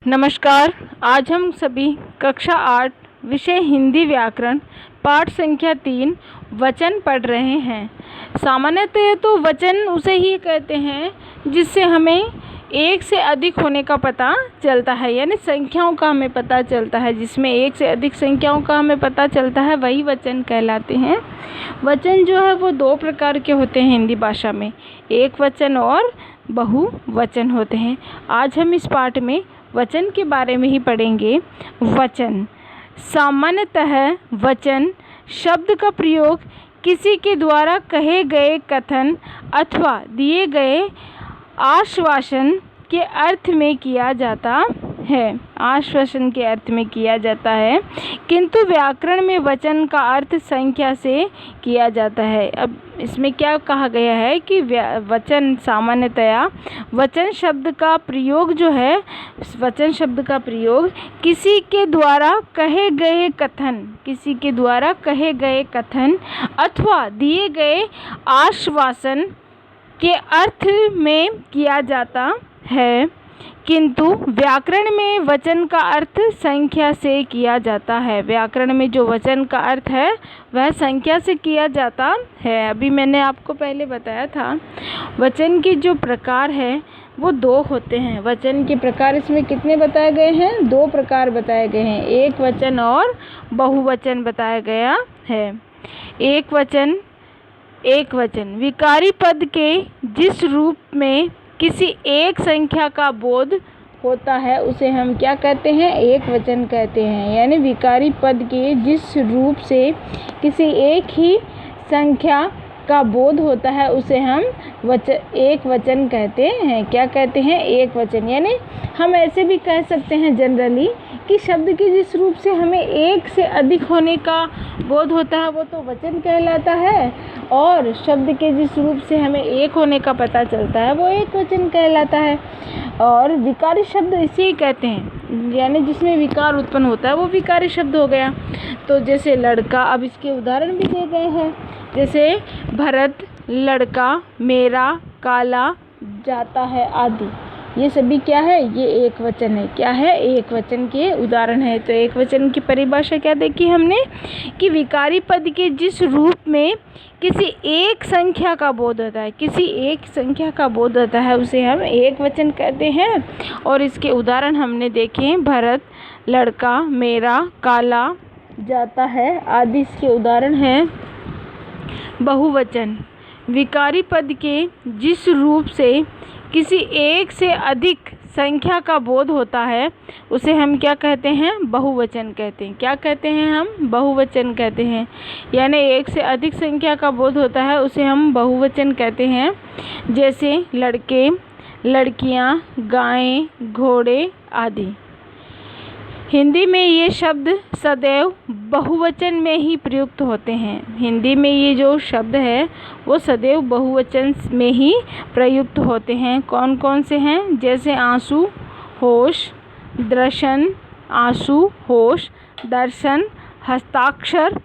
नमस्कार। आज हम सभी कक्षा 8 विषय हिंदी व्याकरण पाठ संख्या 3 वचन पढ़ रहे हैं। सामान्यतः तो वचन उसे ही कहते हैं जिससे हमें एक से अधिक होने का पता चलता है, यानी संख्याओं का हमें पता चलता है। जिसमें एक से अधिक संख्याओं का हमें पता चलता है वही वचन कहलाते हैं। वचन जो है वो दो प्रकार के होते हैं हिंदी भाषा में, एक वचन और बहुवचन होते हैं। आज हम इस पाठ में वचन के बारे में ही पढ़ेंगे। वचन सामान्यतः वचन शब्द का प्रयोग किसी के द्वारा कहे गए कथन अथवा दिए गए आश्वासन के अर्थ में किया जाता है। आश्वासन के अर्थ में किया जाता है, किंतु व्याकरण में वचन का अर्थ संख्या से किया जाता है। अब इसमें क्या कहा गया है कि वचन सामान्यतया वचन शब्द का प्रयोग जो है, वचन शब्द का प्रयोग किसी के द्वारा कहे गए कथन अथवा दिए गए आश्वासन के अर्थ में किया जाता है, किंतु व्याकरण में वचन का अर्थ संख्या से किया जाता है। व्याकरण में जो वचन का अर्थ है वह संख्या से किया जाता है। अभी मैंने आपको पहले बताया था वचन के जो प्रकार है वो दो होते हैं। वचन के प्रकार इसमें कितने बताए गए हैं? दो प्रकार बताए गए हैं, एक वचन और बहुवचन बताया गया है। एक वचन विकारी पद के जिस रूप में किसी एक संख्या का बोध होता है उसे हम क्या कहते हैं? एक वचन कहते हैं। यानी विकारी पद के जिस रूप से किसी एक ही संख्या का बोध होता है उसे हम एक वचन कहते हैं। क्या कहते हैं? एक वचन। यानी हम ऐसे भी कह सकते हैं जनरली कि शब्द के जिस रूप से हमें एक से अधिक होने का बोध होता है वो तो वचन कहलाता है, और शब्द के जिस रूप से हमें एक होने का पता चलता है वो एक वचन कहलाता है। और विकारी शब्द इसे ही कहते हैं, यानी जिसमें विकार उत्पन्न होता है वो विकारी शब्द हो गया। तो जैसे लड़का, अब इसके उदाहरण भी दिए गए हैं, जैसे भरत, लड़का, मेरा, काला, जाता है आदि। ये सभी क्या है? ये एक वचन है। क्या है? एक वचन के उदाहरण है। तो एक वचन की परिभाषा क्या देखी हमने कि विकारी पद के जिस रूप में किसी एक संख्या का बोध होता है, उसे हम एक वचन कहते हैं। और इसके उदाहरण हमने देखे, भरत, लड़का, मेरा, काला, जाता है आदि इसके उदाहरण हैं। बहुवचन विकारी पद के जिस रूप से किसी एक से अधिक संख्या का बोध होता है उसे हम क्या कहते हैं? बहुवचन कहते हैं। क्या कहते हैं? हम बहुवचन कहते हैं। यानी एक से अधिक संख्या का बोध होता है उसे हम बहुवचन कहते हैं। जैसे लड़के, लड़कियां, गायें, घोड़े आदि। हिंदी में ये शब्द सदैव बहुवचन में ही प्रयुक्त होते हैं। हिंदी में ये जो शब्द है वो सदैव बहुवचन में ही प्रयुक्त होते हैं। कौन कौन से हैं? जैसे आंसू, होश, दर्शन, दर्शन, हस्ताक्षर,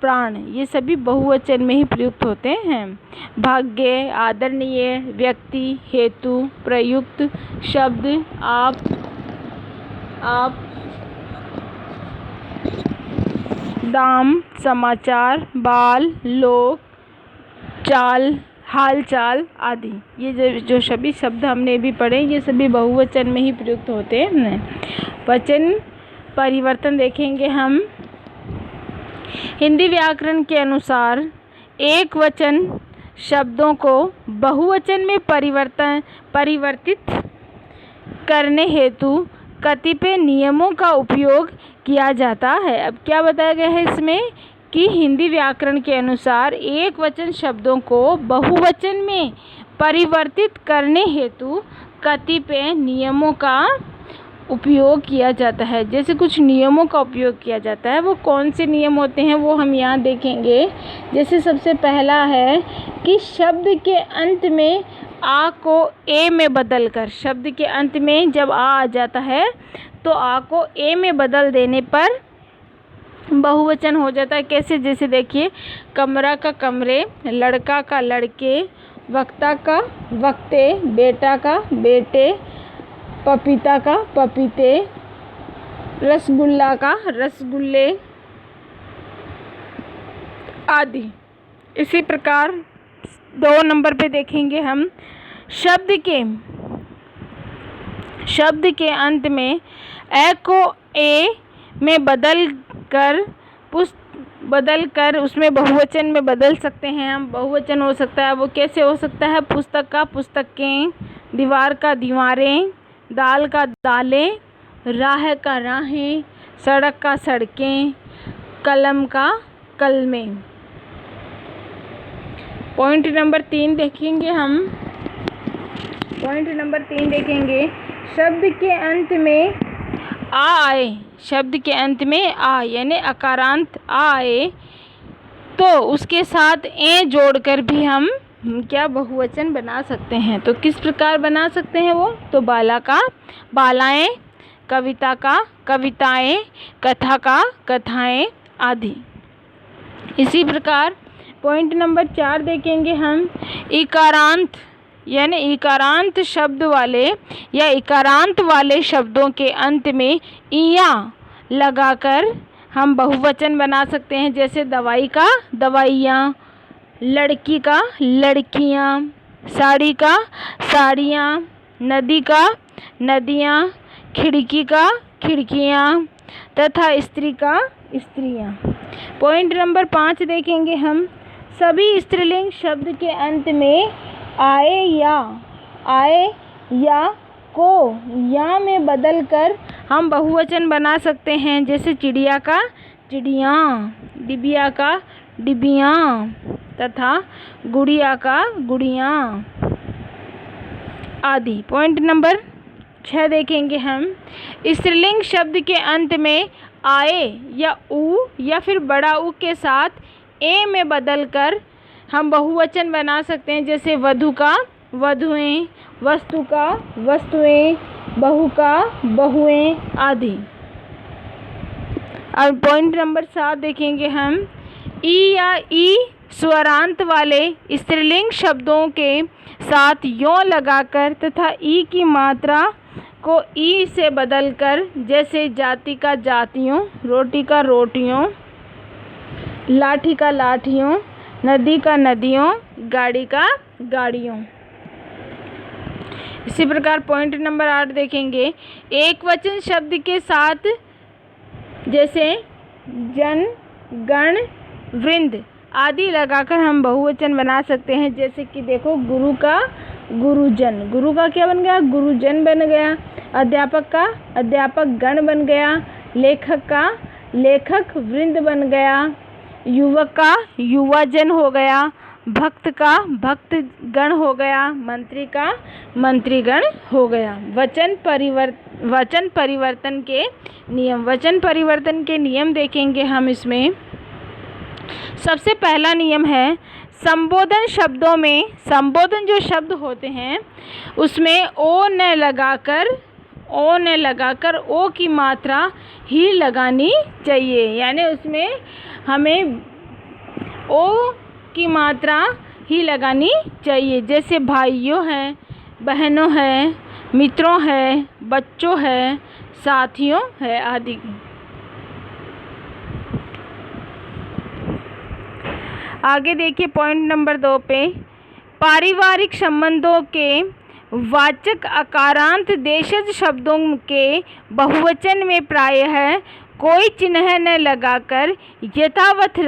प्राण, ये सभी बहुवचन में ही प्रयुक्त होते हैं। भाग्य, आदरणीय, व्यक्ति, हेतु, प्रयुक्त, शब्द, आप, दाम, समाचार, बाल, लोक, चाल, हालचाल आदि। ये जो सभी शब्द हमने भी पढ़े ये सभी बहुवचन में ही प्रयुक्त होते हैं। वचन परिवर्तन देखेंगे हम। हिंदी व्याकरण के अनुसार एक वचन शब्दों को बहुवचन में परिवर्तित करने हेतु कतिपय नियमों का उपयोग किया जाता है। अब क्या बताया गया है इसमें कि हिंदी व्याकरण के अनुसार एक वचन शब्दों को बहुवचन में परिवर्तित करने हेतु कतिपय नियमों का उपयोग किया जाता है। जैसे कुछ नियमों का उपयोग किया जाता है, वो कौन से नियम होते हैं वो हम यहाँ देखेंगे। जैसे सबसे पहला है कि शब्द के अंत में आ को ए में बदलकर, शब्द के अंत में जब आ जाता है तो आ को ए में बदल देने पर बहुवचन हो जाता है। कैसे? जैसे देखिए, कमरा का कमरे, लड़का का लड़के, वक्ता का वक्ते, बेटा का बेटे, पपीता का पपीते, रसगुल्ला का रसगुल्ले आदि। इसी प्रकार 2 नंबर पे देखेंगे हम शब्द के अंत में ए को ए में बदल कर उसमें बहुवचन में बदल सकते हैं हम। बहुवचन हो सकता है, वो कैसे हो सकता है? पुस्तक का पुस्तकें, दीवार का दीवारें, दाल का दालें, राह का राहें, सड़क का सड़कें, कलम का कलमें। पॉइंट नंबर 3 देखेंगे हम। पॉइंट नंबर 3 देखेंगे शब्द के अंत में आ आए। शब्द के अंत में आ यानी अकारांत आ आए तो उसके साथ ए जोड़कर भी हम क्या बहुवचन बना सकते हैं। तो किस प्रकार बना सकते हैं वो? तो बाला का बालाएं, कविता का कविताएं, कथा का कथाएं आदि। इसी प्रकार पॉइंट नंबर 4 देखेंगे हम। इकारांत यानी इकारांत शब्द वाले या इकारांत वाले शब्दों के अंत में इया लगाकर हम बहुवचन बना सकते हैं। जैसे दवाई का दवाइयाँ, लड़की का लड़कियाँ, साड़ी का साड़ियाँ, नदी का नदियाँ, खिड़की का खिड़कियाँ तथा स्त्री का स्त्रियाँ। पॉइंट नंबर 5 देखेंगे हम। सभी स्त्रीलिंग शब्द के अंत में आए या को या में बदलकर हम बहुवचन बना सकते हैं। जैसे चिड़िया का चिड़ियाँ, डिबिया का डिबियाँ तथा गुड़िया का गुड़ियाँ आदि। पॉइंट नंबर 6 देखेंगे हम। स्त्रीलिंग शब्द के अंत में आए या उ या फिर बड़ा उ के साथ ए में बदलकर हम बहुवचन बना सकते हैं। जैसे वधु का वधुएं, वस्तु का वस्तुएं, बहू का बहुएं आदि। और पॉइंट नंबर 7 देखेंगे हम। ई या ई स्वरांत वाले स्त्रीलिंग शब्दों के साथ यों लगाकर तथा ई की मात्रा को ई से बदलकर, जैसे जाति का जातियों, रोटी का रोटियों, लाठी का लाठियों, नदी का नदियों, गाड़ी का गाड़ियों। इसी प्रकार पॉइंट नंबर 8 देखेंगे। एक वचन शब्द के साथ जैसे जन, गण, वृंद आदि लगाकर हम बहुवचन बना सकते हैं। जैसे कि देखो गुरु का गुरुजन, गुरु का क्या बन गया? गुरुजन बन गया। अध्यापक का अध्यापक गण बन गया। लेखक का लेखक वृंद बन गया। युवक का युवाजन हो गया। भक्त का भक्त गण हो गया। मंत्री का मंत्रीगण हो गया। वचन परिवर्तन के नियम। वचन परिवर्तन के नियम देखेंगे हम। इसमें सबसे पहला नियम है संबोधन शब्दों में, संबोधन जो शब्द होते हैं उसमें ओ न लगाकर ओ की मात्रा ही लगानी चाहिए। यानी उसमें हमें ओ की मात्रा ही लगानी चाहिए। जैसे भाइयों हैं, बहनों हैं, मित्रों हैं, बच्चों हैं, साथियों है आदि। आगे देखिए पॉइंट नंबर 2 पे। पारिवारिक संबंधों के वाचक अकारांत देशज शब्दों के बहुवचन में प्रायः कोई चिन्ह न लगाकर यथावत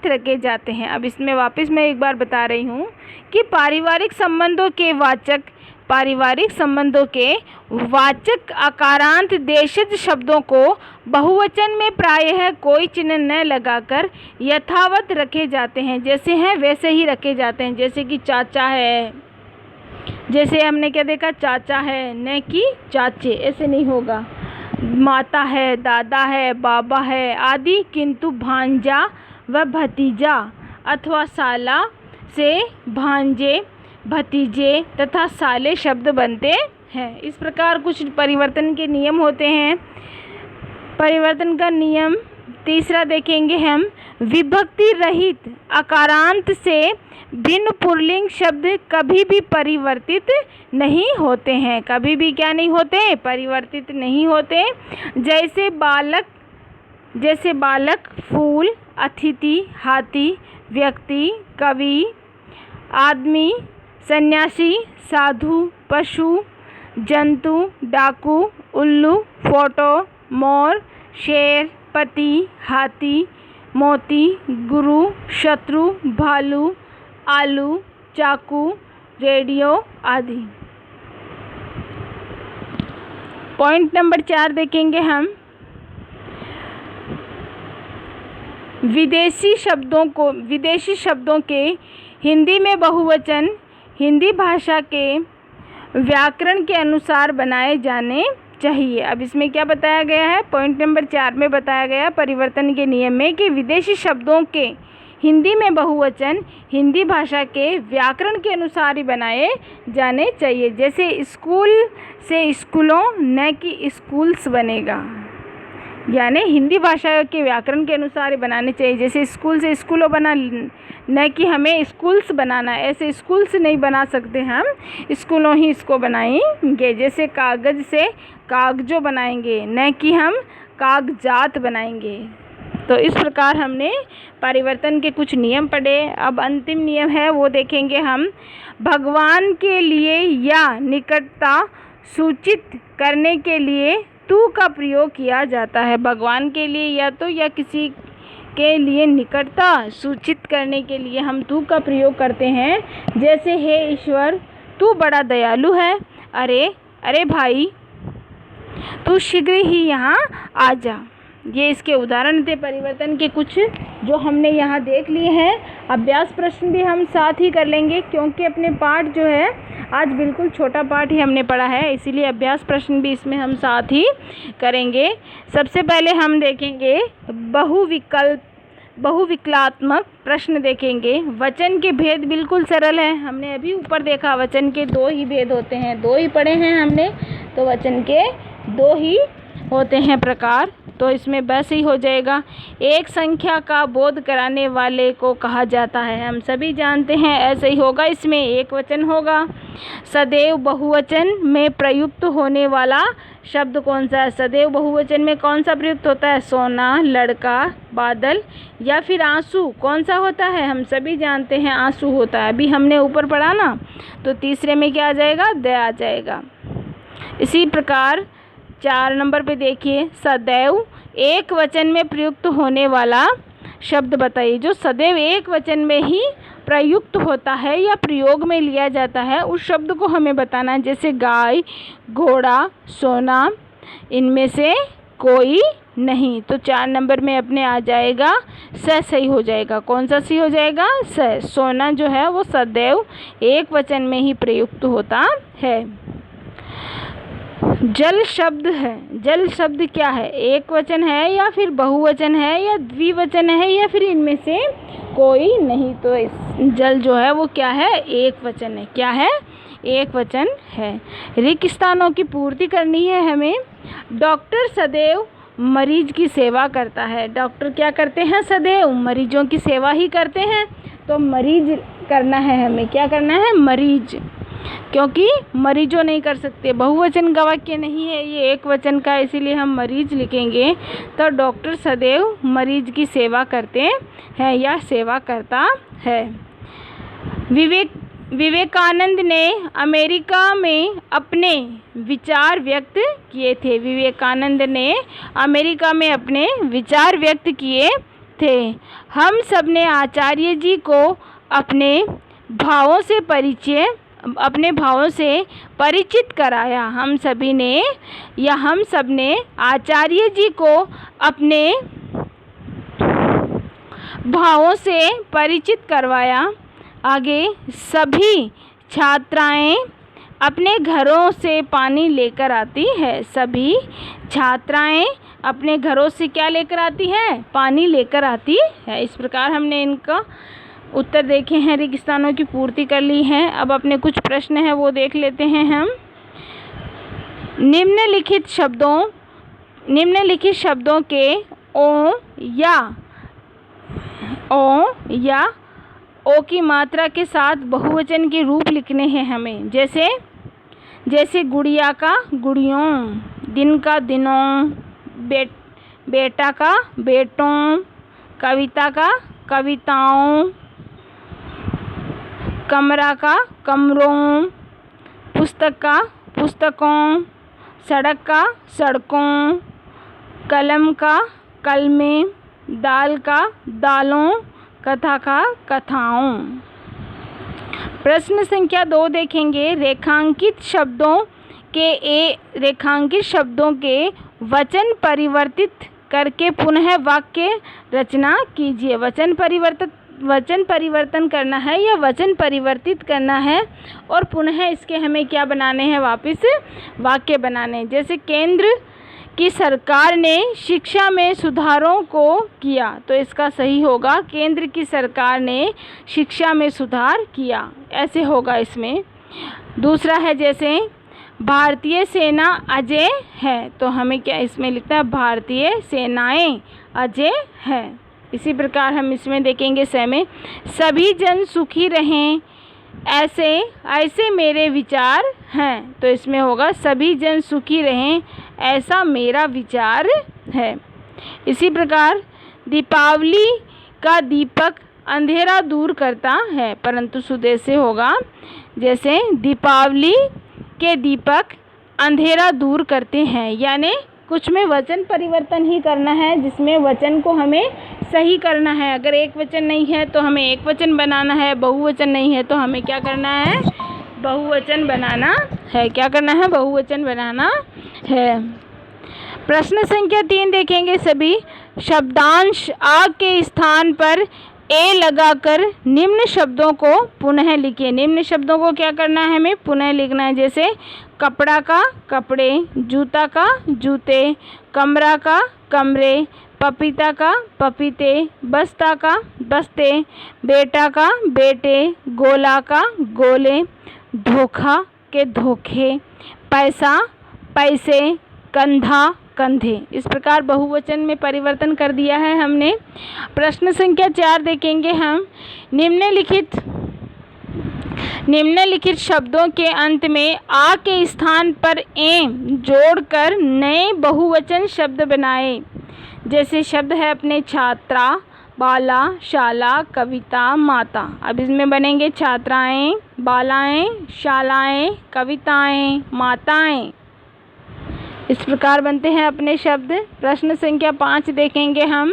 रखे जाते हैं। अब इसमें वापस मैं एक बार बता रही हूँ कि पारिवारिक संबंधों के वाचक अकारांत देशज शब्दों को बहुवचन में प्रायः कोई चिन्ह न लगाकर यथावत रखे जाते हैं। जैसे हैं वैसे ही रखे जाते हैं। जैसे कि चाचा है, जैसे हमने क्या देखा, चाचा है न कि चाचे, ऐसे नहीं होगा। माता है, दादा है, बाबा है आदि। किंतु भांजा व भतीजा अथवा साला से भांजे, भतीजे तथा साले शब्द बनते हैं। इस प्रकार कुछ परिवर्तन के नियम होते हैं। परिवर्तन का नियम तीसरा देखेंगे हम। विभक्ति रहित अकारांत से भिन्न पुल्लिंग शब्द कभी भी परिवर्तित नहीं होते हैं। कभी भी क्या नहीं होते? परिवर्तित नहीं होते। जैसे बालक, फूल, अतिथि, हाथी, व्यक्ति, कवि, आदमी, सन्यासी, साधु, पशु, जंतु, डाकू, उल्लू, फोटो, मोर, शेर, पति, हाथी, मोती, गुरु, शत्रु, भालू, आलू, चाकू, रेडियो आदि। पॉइंट नंबर 4 देखेंगे हम। विदेशी शब्दों के हिंदी में बहुवचन हिंदी भाषा के व्याकरण के अनुसार बनाए जाने चाहिए। अब इसमें क्या बताया गया है? पॉइंट नंबर 4 में बताया गया परिवर्तन के नियम में कि विदेशी शब्दों के हिंदी में बहुवचन हिंदी भाषा के व्याकरण के अनुसार ही बनाए जाने चाहिए। जैसे स्कूल से स्कूलों न कि स्कूल्स बनेगा, यानी हिंदी भाषा के व्याकरण के अनुसार ही बनाने चाहिए। जैसे स्कूल से स्कूलों बना, न कि हमें स्कूल्स बनाना, ऐसे स्कूल्स नहीं बना सकते हम, स्कूलों ही इसको बनाएंगे। जैसे कागज़ से कागजों बनाएंगे, न कि हम कागजात बनाएंगे। तो इस प्रकार हमने परिवर्तन के कुछ नियम पढ़े। अब अंतिम नियम है वो देखेंगे हम। भगवान के लिए या निकटता सूचित करने के लिए तू का प्रयोग किया जाता है। भगवान के लिए या तो या किसी के लिए निकटता सूचित करने के लिए हम तू का प्रयोग करते हैं। जैसे हे ईश्वर, तू बड़ा दयालु है। अरे भाई, तू शीघ्र ही यहाँ आ जा। ये इसके उदाहरण थे परिवर्तन के कुछ, जो हमने यहाँ देख लिए हैं। अभ्यास प्रश्न भी हम साथ ही कर लेंगे, क्योंकि अपने पाठ जो है आज बिल्कुल छोटा पाठ ही हमने पढ़ा है, इसीलिए अभ्यास प्रश्न भी इसमें हम साथ ही करेंगे। सबसे पहले हम देखेंगे बहुविकलात्मक प्रश्न देखेंगे। वचन के भेद बिल्कुल सरल है। हमने अभी ऊपर देखा वचन के 2 ही भेद होते हैं, 2 ही पढ़े हैं हमने, तो वचन के 2 ही होते हैं प्रकार। तो इसमें बस ही हो जाएगा। एक संख्या का बोध कराने वाले को कहा जाता है, हम सभी जानते हैं, ऐसे ही होगा। इसमें एक वचन होगा। सदैव बहुवचन में प्रयुक्त होने वाला शब्द कौन सा है? सदैव बहुवचन में कौन सा प्रयुक्त होता है? सोना, लड़का, बादल या फिर आंसू। कौन सा होता है? हम सभी जानते हैं आंसू होता है। अभी हमने ऊपर पढ़ा ना, तो तीसरे में क्या आ जाएगा? द आ जाएगा। इसी प्रकार 4 नंबर पे देखिए, सदैव एक वचन में प्रयुक्त होने वाला शब्द बताइए। जो सदैव एक वचन में ही प्रयुक्त होता है या प्रयोग में लिया जाता है, उस शब्द को हमें बताना है। जैसे गाय, घोड़ा, सोना, इनमें से कोई नहीं। तो 4 नंबर में अपने आ जाएगा स, सही हो जाएगा। कौन सा सही हो जाएगा? स। सोना जो है वो सदैव एक वचन में ही प्रयुक्त होता है। जल शब्द है। जल शब्द क्या है? एक वचन है या फिर बहुवचन है या द्विवचन है या फिर इनमें से कोई नहीं। तो जल जो है वो क्या है? एक वचन है। क्या है? एक वचन है। रिक्त स्थानों की पूर्ति करनी है हमें। डॉक्टर सदैव मरीज की सेवा करता है। डॉक्टर क्या करते हैं? सदैव मरीजों की सेवा ही करते हैं। तो मरीज करना है हमें। क्या करना है? मरीज, क्योंकि मरीजों नहीं कर सकते, बहुवचन का वाक्य नहीं है, ये एक वचन का, इसीलिए हम मरीज लिखेंगे। तो डॉक्टर सदैव मरीज की सेवा करते हैं या सेवा करता है। विवेकानंद ने अमेरिका में अपने विचार व्यक्त किए थे। विवेकानंद ने अमेरिका में अपने विचार व्यक्त किए थे। हम सब ने आचार्य जी को अपने भावों से परिचित कराया। हम सब ने आचार्य जी को अपने भावों से परिचित करवाया। आगे, सभी छात्राएं अपने घरों से पानी लेकर आती है। सभी छात्राएं अपने घरों से क्या लेकर आती हैं? पानी लेकर आती है। इस प्रकार हमने इनका उत्तर देखे हैं, रिक्त स्थानों की पूर्ति कर ली है। अब अपने कुछ प्रश्न हैं वो देख लेते हैं हम। निम्नलिखित शब्दों के ओ या ओ या ओ की मात्रा के साथ बहुवचन के रूप लिखने हैं हमें। जैसे गुड़िया का गुड़ियों, दिन का दिनों, बेटा का बेटों, कविता का कविताओं, कमरा का कमरों, पुस्तक का पुस्तकों, सड़क का सड़कों, कलम का कलमें, दाल का दालों, कथा का कथाओं। प्रश्न संख्या 2 देखेंगे। रेखांकित शब्दों के वचन परिवर्तित करके पुनः वाक्य रचना कीजिए। वचन परिवर्तन करना है या वचन परिवर्तित करना है और पुनः इसके हमें क्या बनाने हैं, वापस वाक्य बनाने। जैसे केंद्र की सरकार ने शिक्षा में सुधारों को किया, तो इसका सही होगा केंद्र की सरकार ने शिक्षा में सुधार किया, ऐसे होगा इसमें। दूसरा है जैसे भारतीय सेना अजय है, तो हमें क्या इसमें लिखना है, भारतीय सेनाएं अजय है। इसी प्रकार हम इसमें देखेंगे में सभी जन सुखी रहें ऐसे मेरे विचार हैं, तो इसमें होगा सभी जन सुखी रहें ऐसा मेरा विचार है। इसी प्रकार दीपावली का दीपक अंधेरा दूर करता है, परंतु सुदेश से होगा जैसे दीपावली के दीपक अंधेरा दूर करते हैं, यानी कुछ में वचन परिवर्तन ही करना है, जिसमें वचन को हमें सही करना है। अगर एक वचन नहीं है तो हमें एक वचन बनाना है, बहुवचन नहीं है तो हमें क्या करना है, बहुवचन बनाना है। क्या करना है, बहुवचन बनाना है। प्रश्न संख्या 3 देखेंगे सभी। शब्दांश आ के स्थान पर ए लगाकर निम्न शब्दों को पुनः लिखिए। निम्न शब्दों को क्या करना है, हमें पुनः लिखना है। जैसे कपड़ा का कपड़े, जूता का जूते, कमरा का कमरे, पपीता का पपीते, बस्ता का बस्ते, बेटा का बेटे, गोला का गोले, धोखा के धोखे, पैसा पैसे, कंधा कंधे। इस प्रकार बहुवचन में परिवर्तन कर दिया है हमने। प्रश्न संख्या 4 देखेंगे हम। निम्नलिखित शब्दों के अंत में आ के स्थान पर ए जोड़कर नए बहुवचन शब्द बनाए। जैसे शब्द है अपने छात्रा, बाला, शाला, कविता, माता। अब इसमें बनेंगे छात्राएं, बालाएं, शालाएं, कविताएं, माताएं। इस प्रकार बनते हैं अपने शब्द। प्रश्न संख्या 5 देखेंगे हम।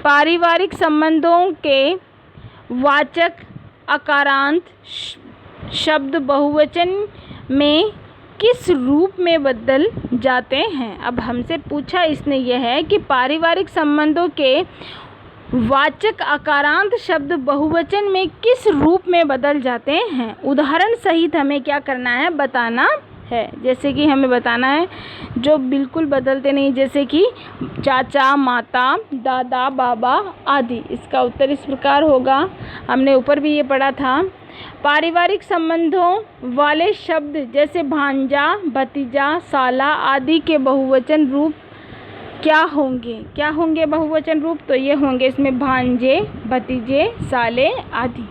पारिवारिक संबंधों के वाचक अकारांत शब्द बहुवचन में किस रूप में बदल जाते हैं। अब हमसे पूछा इसने यह है कि पारिवारिक संबंधों के वाचक अकारांत शब्द बहुवचन में किस रूप में बदल जाते हैं। उदाहरण सहित हमें क्या करना है, बताना है। जैसे कि हमें बताना है जो बिल्कुल बदलते नहीं, जैसे कि चाचा, माता, दादा, बाबा आदि। इसका उत्तर इस प्रकार होगा, हमने ऊपर भी ये पढ़ा था। पारिवारिक संबंधों वाले शब्द जैसे भांजा, भतीजा, साला आदि के बहुवचन रूप क्या होंगे बहुवचन रूप, तो ये होंगे इसमें भांजे, भतीजे, साले आदि।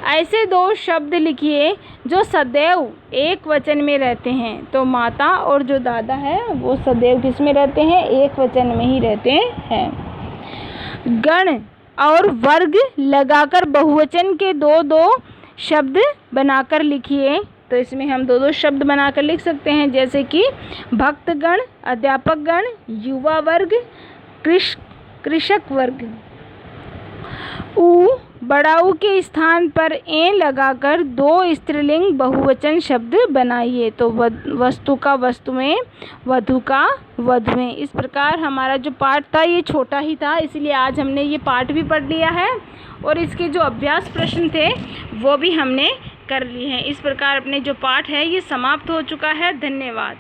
ऐसे 2 शब्द लिखिए जो सदैव एक वचन में रहते हैं। तो माता और जो दादा है वो सदैव किस में रहते हैं, एक वचन में ही रहते हैं। गण और वर्ग लगाकर बहुवचन के 2 शब्द बनाकर लिखिए। तो इसमें हम 2 शब्द बनाकर लिख सकते हैं, जैसे कि भक्तगण, अध्यापक गण, युवा वर्ग, कृषक वर्ग। उ बड़ा ऊ के स्थान पर ए लगाकर 2 स्त्रीलिंग बहुवचन शब्द बनाइए। तो वस्तु का वस्तुएं, वधु का वधुएं। इस प्रकार हमारा जो पाठ था ये छोटा ही था, इसलिए आज हमने ये पाठ भी पढ़ लिया है और इसके जो अभ्यास प्रश्न थे वो भी हमने कर लिए हैं। इस प्रकार अपने जो पाठ है ये समाप्त हो चुका है। धन्यवाद।